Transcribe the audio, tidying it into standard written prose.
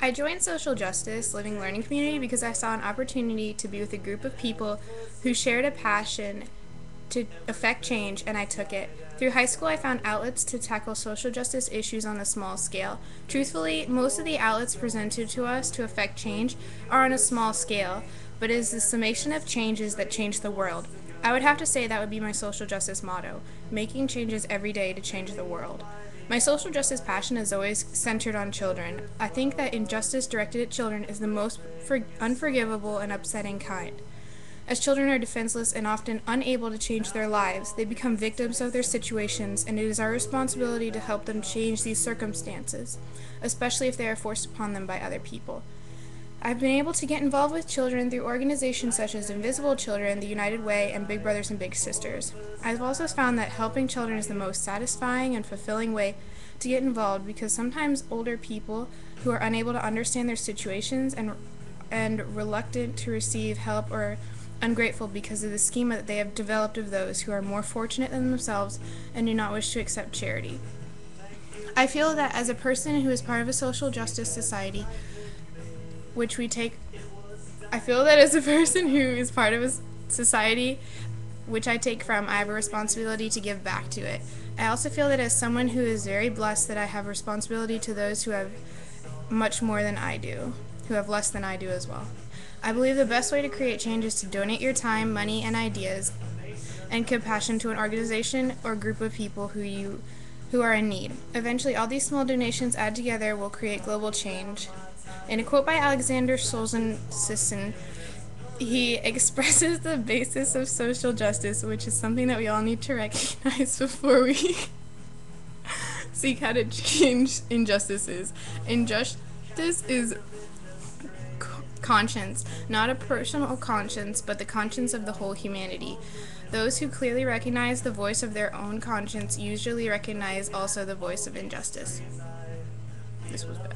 I joined Social Justice Living Learning Community because I saw an opportunity to be with a group of people who shared a passion to affect change, and I took it. Through high school, I found outlets to tackle social justice issues on a small scale. Truthfully, most of the outlets presented to us to affect change are on a small scale, but it is the summation of changes that change the world. I would have to say that would be my social justice motto, making changes every day to change the world. My social justice passion is always centered on children. I think that injustice directed at children is the most unforgivable and upsetting kind. As children are defenseless and often unable to change their lives, they become victims of their situations, and it is our responsibility to help them change these circumstances, especially if they are forced upon them by other people. I've been able to get involved with children through organizations such as Invisible Children, the United Way, and Big Brothers and Big Sisters. I've also found that helping children is the most satisfying and fulfilling way to get involved because sometimes older people who are unable to understand their situations and reluctant to receive help or ungrateful because of the schema that they have developed of those who are more fortunate than themselves and do not wish to accept charity. I feel that as a person who is part of a social justice society, which we take I feel that as a person who is part of a society which I take from, I have a responsibility to give back to it. I also feel that as someone who is very blessed that I have responsibility to those who have much more than I do, who have less than I do as well. I believe the best way to create change is to donate your time, money, and ideas and compassion to an organization or group of people who are in need. Eventually, all these small donations added together will create global change. In a quote by Alexander Solzhenitsyn, he expresses the basis of social justice, which is something that we all need to recognize before we seek how to change injustices. Injustice is conscience, not a personal conscience, but the conscience of the whole humanity. Those who clearly recognize the voice of their own conscience usually recognize also the voice of injustice. This was bad.